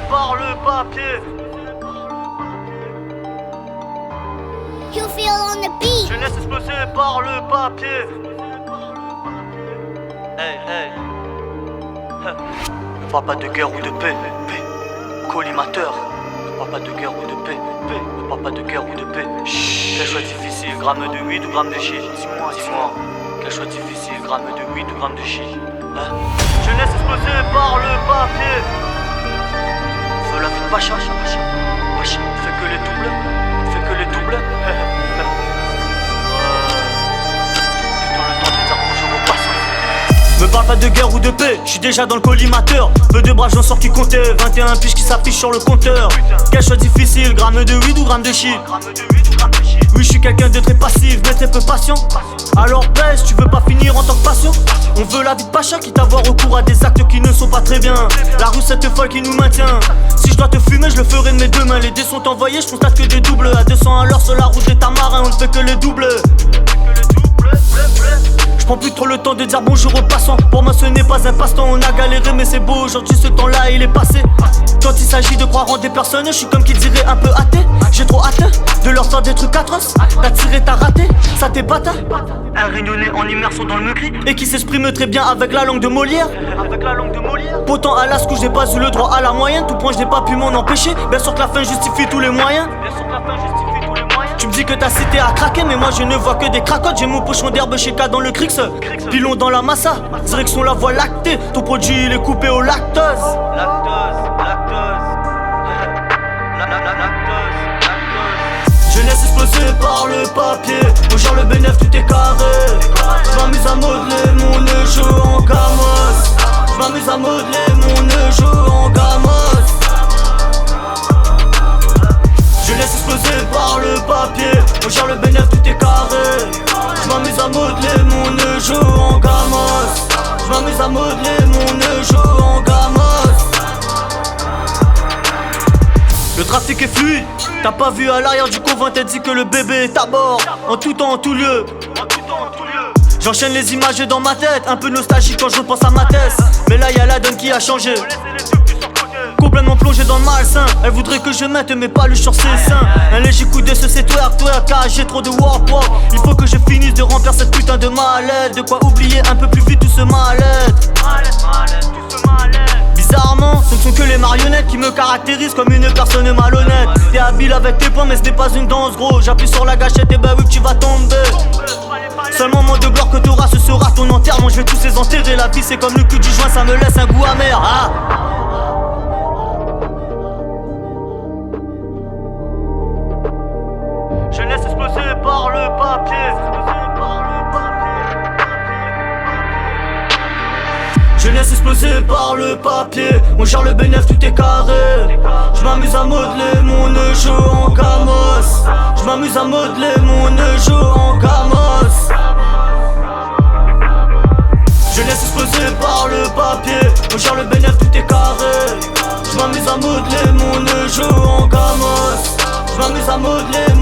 par le papier. You feel on the beat. Jeunesse explosée par le papier. Hey, hey. Ne parle pas de guerre ou de paix. Collimateur. Ne parle pas de guerre ou de paix. Ne parle pas de guerre ou de paix. Quel choix difficile, gramme de weed ou gramme de shit. Dis-moi. Quel choix difficile, gramme de weed ou gramme de shit. Jeunesse explosée par le papier. Feu la vie de Pacha. On fait que les doubles. On fait que les doubles. Me parle pas de guerre ou de paix, je suis déjà dans le collimateur. Peu de braves j'en sors qui comptaient, 21 piges qui s'affichent sur le compteur. Quel choix difficile, gramme de weed ou gramme de shit. Oui je suis quelqu'un de très passif mais très peu patient. Alors baisse, tu veux pas finir en tant que patient. On veut la vie de Pacha quitte à avoir recours à des actes qui ne sont pas très bien. La rue cette folle qui nous maintient. Si je dois te fumer je le ferai de mes deux mains. Les dés sont envoyés, je constate que des doubles. À 200 à l'heure sur la route des tamarins, on ne fait que les doubles. Je prends plus trop le temps de dire bonjour aux passants. Pour moi ce n'est pas un passe-temps, on a galéré mais c'est beau aujourd'hui ce temps-là il est passé. Quand il s'agit de croire en des personnes, je suis comme qui dirait un peu athée. J'ai trop hâte de leur faire des trucs atroces. T'as tiré, t'as raté, ça t'est bata. Un réunionnais en immersion dans le meugri et qui s'exprime très bien avec la langue de Molière. Pourtant à la j'ai pas eu le droit à la moyenne. Tout point je n'ai pas pu m'en empêcher. Bien sûr que la fin justifie tous les moyens. Tu me dis que ta cité a craqué, mais moi je ne vois que des cracottes. J'ai mon pochon d'herbe chez K dans le Crix. Pilon dans la massa, direction la voie lactée. Ton produit il est coupé au lactose. Jeunesse explosée par le papier. On gère le bénéf, tout est carré. J'm'amuse à modeler mon jeu en gamos. J'm'amuse à modeler mon jeu en gamos. Jeunesse explosée par le papier. On gère le bénéf, tout est carré. J'm'amuse à modeler mon jeu en gamos. J'm'amuse à modeler mon jeu en gamos. Le trafic est fluide. T'as pas vu à l'arrière du convoi, t'as dit que le bébé est à bord. En tout temps, en tout lieu. J'enchaîne les images dans ma tête. Un peu nostalgique quand je repense à ma thèse. Mais là y'a la donne qui a changé. Complètement plongé dans le malsain. Elle voudrait que je mette mes paluches sur ses seins. Un léger coup de ce c'est twerk car j'ai trop de work. Il faut que je finisse de remplir cette putain de mallette. De quoi oublier un peu plus vite tout ce mal-être. Bizarrement, ce ne sont que les marionnettes qui me caractérisent comme une personne malhonnête. T'es habile avec tes poings mais ce n'est pas une danse gros. J'appuie sur la gâchette et bah oui que tu vas tomber. Seul moment de gloire que t'auras ce sera ton enterrement. Je vais tous les enterrer, la vie c'est comme le cul du joint, ça me laisse un goût amer. Jeunesse explosée par le papier. Jeunesse explosée par le papier. On gère le bénéf, tout est carré. J'm'amuse à modeler mon jeu en gamos. J'm'amuse à modeler mon jeu en gamos. Jeunesse explosée par le papier. On gère le bénéf, tout est carré. J'm'amuse à modeler mon jeu en gamos. J'm'amuse à modeler